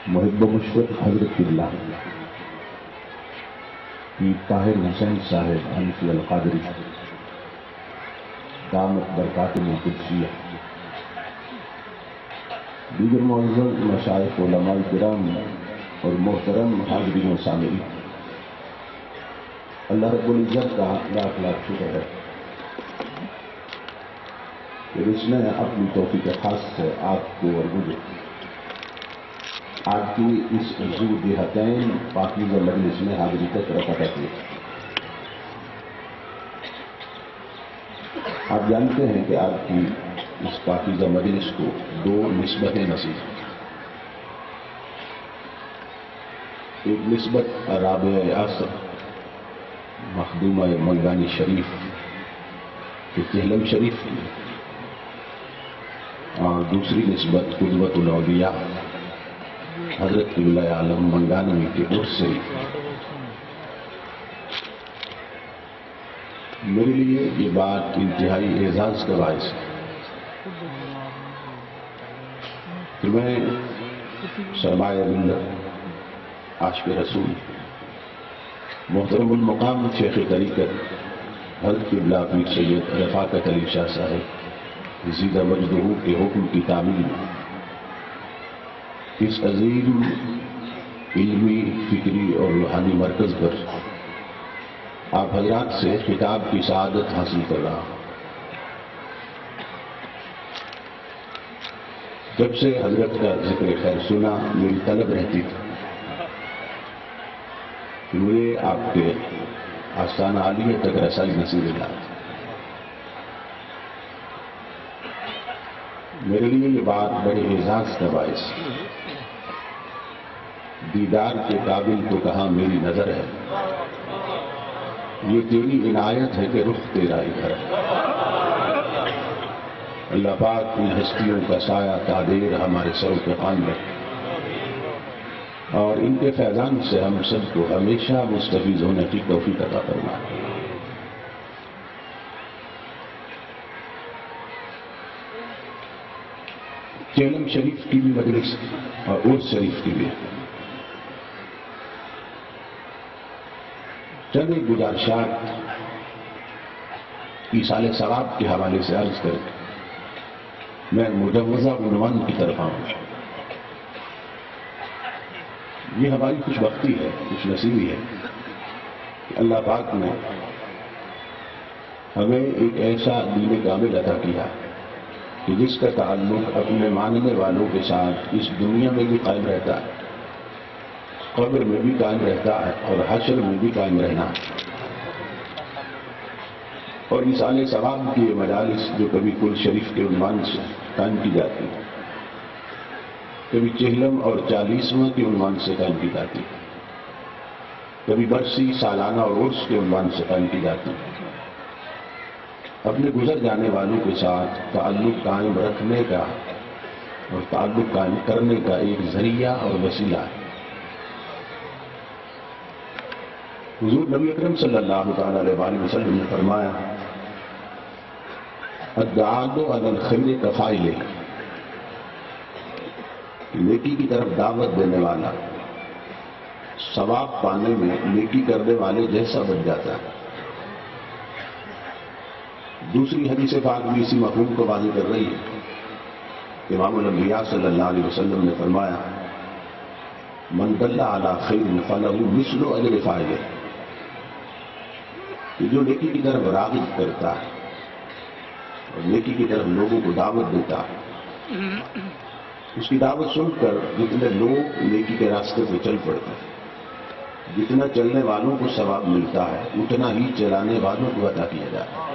محب و مشفق حضرت قبلہ پیر طاہر حسین صاحب حنفی القادری دامت برکاتہ القدسیہ، دیگر معزز مشائخ علماء کرام اور محترم حاضرین و سامعین، اللہ رب العزت کا لاکھ لاکھ شکر ہے کہ اس نے اپنی توفیق خاص سے آپ کو اور مجھے آج کی اس زو دیہاتین پاکیزہ مجلس میں حاضری تک رکھا ہے۔ آپ جانتے ہیں کہ آج کی اس پاکیزہ مجلس کو دو نسبتیں نصیب ہیں۔ ایک نسبت رابعہ عصر مخدومہ منگانی شریف کے چہلم شریف کی، اور دوسری نسبت قدوۃ الاولیاء حضرت قبلہ عالم منگانوی کے عرس سے۔ میرے لیے یہ بات انتہائی اعزاز کا باعث ہے کہ میں سرمایہ ملت عاشق رسول محترم المقام شیخ طریقت حضرت قبلہ پیر سید رفاقت علی شاہ صاحب زیدہ مجدہ کے حکم کی تعمیل میں اس عظیم علمی، فکری اور روحانی مرکز پر آپ حضرات سے خطاب کی سعادت حاصل کر رہا ہوں۔ جب سے حضرت کا ذکر خیر سنا، میری طلب رہتی تھی کہ مجھے آپ کے آستانہ عالیہ تک رسائی نصیب ہوا۔ میرے لیے یہ بات بڑے اعزاز کا باعث ہے۔ دیدار کے قابل تو کہاں میری نظر ہے، یہ تیری عنایت ہے کہ رخ تیرا ادھر ہے۔ اللہ پاک ان ہستیوں کا سایہ تادیر ہمارے سروں پہ قائم رکھے اور ان کے فیضان سے ہم سب کو ہمیشہ مستفیض ہونے کی توفیق عطا فرمائے۔ چہلم شریف کی بھی مجلس اور عرس شریف کی بھی چند گزارشات ایصال ثواب کے حوالے سے عرض کر کے میں مجوزہ عنوان کی طرف آؤں۔ یہ ہماری خوش بختی ہے، خوش نصیبی ہے کہ اللہ پاک نے ہمیں ایک ایسا دین کامل عطا کیا کہ جس کا تعلق اپنے ماننے والوں کے ساتھ اس دنیا میں بھی قائم رہتا ہے، قبر میں بھی قائم رہتا ہے اور حشر میں بھی قائم رہنا ہے۔ اور ایصال ثواب کی یہ مجالس جو کبھی کل شریف کے عنوان سے قائم کی جاتی ہے، کبھی چہلم اور 40واں کے عنوان سے قائم کی جاتی ہے، کبھی برسی، سالانہ اور عرس کے عنوان سے قائم کی جاتی ہے، اپنے گزر جانے والوں کے ساتھ تعلق قائم رکھنے کا اور تعلق قائم کرنے کا ایک ذریعہ اور وسیلہ ہے۔ حضور نبی اکرم صلی اللہ تعالی علیہ وآلہ وسلم نے فرمایا، الدعاۃ علی الخیر کفاعلہ، نیکی کی طرف دعوت دینے والا ثواب پانے میں نیکی کرنے والے جیسا بن جاتا ہے۔ دوسری حدیث پاک بھی اسی مفہوم کو واضح کر رہی ہے۔ امام الانبیاء صلی اللہ علیہ وسلم نے فرمایا، من دل علی خیر فلہ مثل اجر فاعلہ، کہ جو نیکی کی طرف راغب کرتا ہے اور نیکی کی طرف لوگوں کو دعوت دیتا ہے، اس کی دعوت سن کر جتنے لوگ نیکی کے راستے پہ چل پڑتے ہیں، جتنا چلنے والوں کو ثواب ملتا ہے اتنا ہی چلانے والوں کو عطا کیا جاتا ہے۔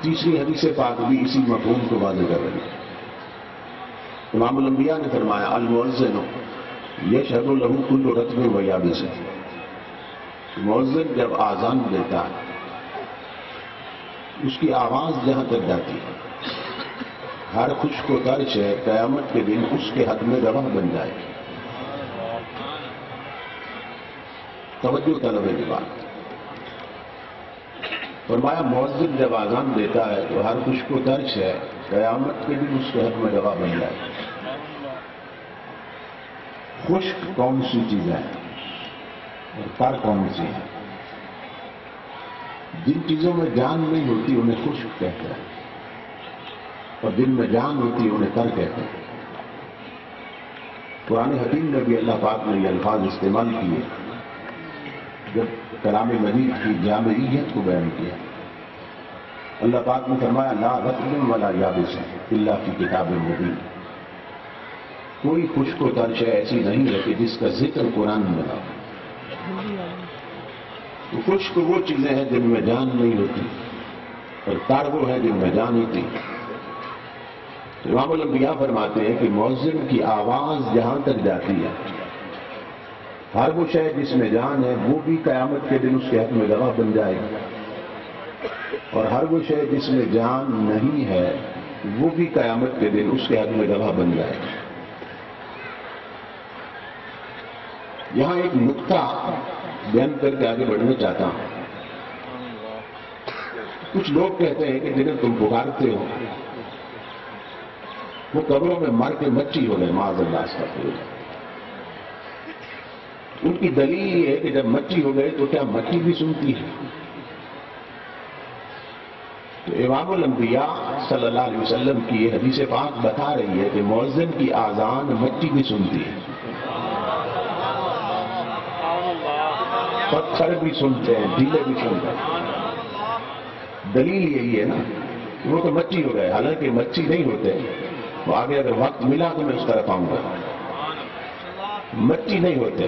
تیسری حدیث پاک بھی اسی مفہوم کو واضح کر رہی ہے۔ امام الانبیاء نے فرمایا، المؤذن یشہد لہ کل رطب و یابس، مؤذن جب آذان دیتا ہے اس کی آواز جہاں تک جاتی ہے، ہر خشک و تر شے قیامت کے دن اس کے حق میں گواہ بن جائے گی۔ توجہ طلب کی بات، فرمایا مؤذن جب اذان دیتا ہے تو ہر خشک و تر شے قیامت کے دن اس کے حق میں گواہ بن جائے گی۔ خشک کون سی چیزیں ہیں اور تر کون سی ہیں؟ جن چیزوں میں جان نہیں ہوتی انہیں خشک کہتے ہیں اور جن میں جان ہوتی انہیں تر کہتے ہیں۔ قرآن حکیم میں بھی اللہ پاک نے یہ الفاظ استعمال کیے جب کلام مجید کی جامعیت کو بیان کیا۔ اللہ پاک نے فرمایا لا رطب ولا یابس الا فی کتاب مبین، کوئی خشک و تر شے ایسی نہیں ہے کہ جس کا ذکر قرآن میں نہ ہو۔ تو خشک وہ چیزیں ہیں جن میں جان نہیں ہوتی اور تر وہ ہے جن میں جان ہوتی۔ امام الانبیاء فرماتے ہیں کہ مؤذن کی آواز جہاں تک جاتی ہے، ہر وہ شے جس میں جان ہے وہ بھی قیامت کے دن اس کے حق میں گواہ بن جائے گی، اور ہر وہ شے جس میں جان نہیں ہے وہ بھی قیامت کے دن اس کے حق میں گواہ بن جائے گی۔ یہاں ایک نقطہ بیان کر کے آگے بڑھنا چاہتا ہوں۔ کچھ لوگ کہتے ہیں کہ جنہیں تم پکارتے ہو وہ قبروں میں مر کے مچی ہو گئے، معاذ اللہ استغفر اللہ۔ ان کی دلیل یہ ہے کہ جب مچی ہو گئے تو کیا مچی بھی سنتی ہے؟ تو امام الانبیاء صلی اللہ علیہ وسلم کی یہ حدیث پاک بتا رہی ہے کہ مؤذن کی آذان مچی بھی سنتی ہے، پتھر بھی سنتے ہیں، ڈھیلے بھی سنتے ہیں۔ دلیل یہی ہے نا، وہ تو مچی ہو گئے، حالانکہ مچی نہیں ہوتے، وہ آگے اگر وقت ملا تو میں اس طرف آؤں گا۔ مچی نہیں ہوتے،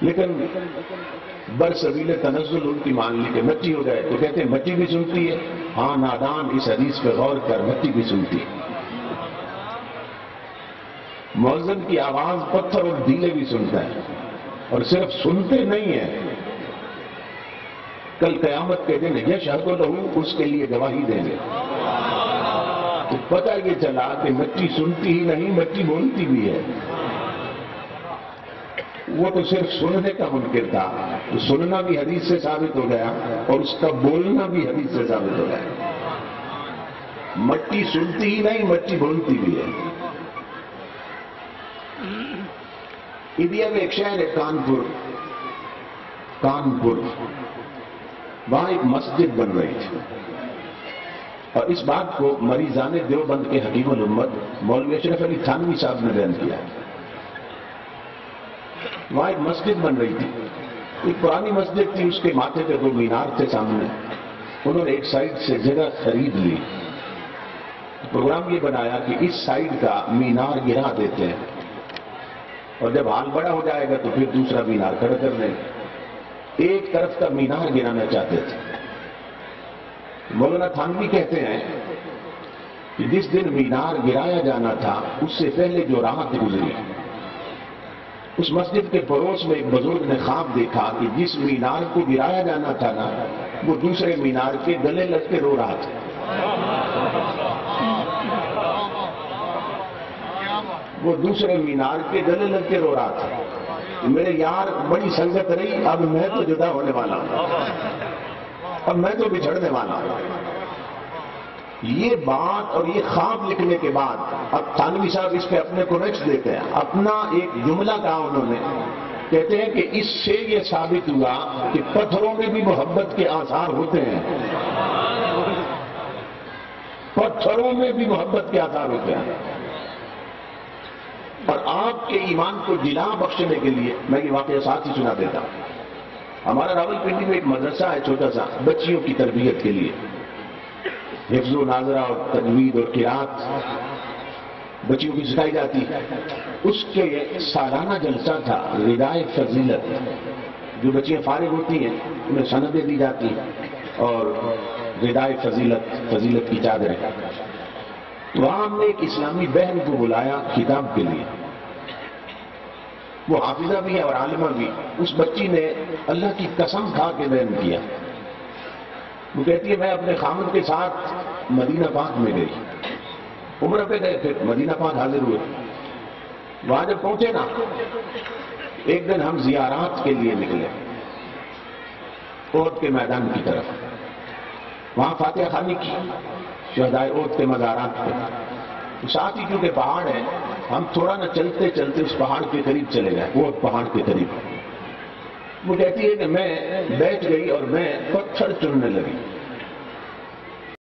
لیکن برسبیل تنزل ان کی مان لی کہ مچی ہو گئے تو کہتے ہیں مچی بھی سنتی ہے۔ ہاں نادان اس حدیث پہ غور کر، مچی بھی سنتی ہے۔ مؤذن کی آواز پتھر اور ڈھیلے بھی سنتا ہے، اور صرف سنتے نہیں ہیں، کل قیامت کے دن یشہد لہ اس کے لیے گواہی دیں گے۔ تو پتہ یہ چلا کہ مچی سنتی ہی نہیں، مچی بولتی بھی ہے۔ وہ تو صرف سننے کا منکر تھا، تو سننا بھی حدیث سے ثابت ہو گیا اور اس کا بولنا بھی حدیث سے ثابت ہو گیا۔ مٹی سنتی ہی نہیں، مٹی بولتی بھی ہے۔ انڈیا میں ایک شہر ہے کانپور، وہاں ایک مسجد بن رہی تھی، اور اس بات کو مریضان دیوبند کے حکیم الامت مولوی اشرف علی تھانوی صاحب نے بیان کیا۔ وہاں ایک مسجد بن رہی تھی، ایک پرانی مسجد تھی، اس کے ماتھے پہ 2 مینار تھے سامنے۔ انہوں نے ایک سائڈ سے جگہ خرید لی، پروگرام یہ بنایا کہ اس سائڈ کا مینار گرا دیتے ہیں، اور جب حال بڑا ہو جائے گا تو پھر دوسرا مینار کھڑا کر لیں گے۔ ایک طرف کا مینار گرانا چاہتے تھے۔ مولانا تھانوی کہتے ہیں کہ جس دن مینار گرایا جانا تھا اس سے پہلے جو رات گزری، اس مسجد کے پڑوس میں ایک بزرگ نے خواب دیکھا کہ جس مینار کو گرایا جانا تھا نا، وہ دوسرے مینار کے گلے لگ کے رو رہا تھا۔ وہ دوسرے مینار کے گلے لگ کے رو رہا تھا، میرے یار بڑی سنگت رہی، اب میں تو جدا ہونے والا ہوں، اب میں تو بچھڑنے والا ہوں۔ یہ بات اور یہ خواب لکھنے کے بعد اب تھانوی صاحب اس پہ اپنے کو رچ دیتے ہیں، اپنا ایک جملہ کہا انہوں نے، کہتے ہیں کہ اس سے یہ ثابت ہوا کہ پتھروں میں بھی محبت کے آثار ہوتے ہیں، پتھروں میں بھی محبت کے آثار ہوتے ہیں۔ اور آپ کے ایمان کو جلا بخشنے کے لیے میں یہ واقعہ ساتھ ہی سنا دیتا ہوں۔ ہمارا راولپنڈی میں ایک مدرسہ ہے چھوٹا سا، بچیوں کی تربیت کے لیے، حفظ و ناظرہ اور تجوید اور قرات بچیوں کی سکھائی جاتی ہے۔ اس کے سالانہ جلسہ تھا ردائے فضیلت، جو بچیاں فارغ ہوتی ہیں انہیں سندیں دی جاتی ہیں، اور ردائے فضیلت کی چادریں۔ وہاں ہم نے ایک اسلامی بہن کو بلایا خطاب کے لیے، وہ حافظہ بھی ہے اور عالمہ بھی۔ اس بچی نے اللہ کی قسم کھا کے بیان کیا، وہ کہتی ہے میں اپنے خامد کے ساتھ مدینہ پاک میں گئی، عمرہ پہ گئے، پھر مدینہ پاک حاضر ہوئے۔ وہاں جب پہنچے نا، ایک دن ہم زیارات کے لیے نکلے احد کے میدان کی طرف، وہاں فاتحہ خوانی کی شہدائے احد کے مزارات پہ۔ ساتھ ہی کیونکہ پہاڑ ہے، ہم تھوڑا نہ چلتے چلتے اس پہاڑ کے قریب چلے گئے، وہ پہاڑ کے قریب۔ وہ کہتی ہے کہ میں بیٹھ گئی اور میں پتھر چننے لگی،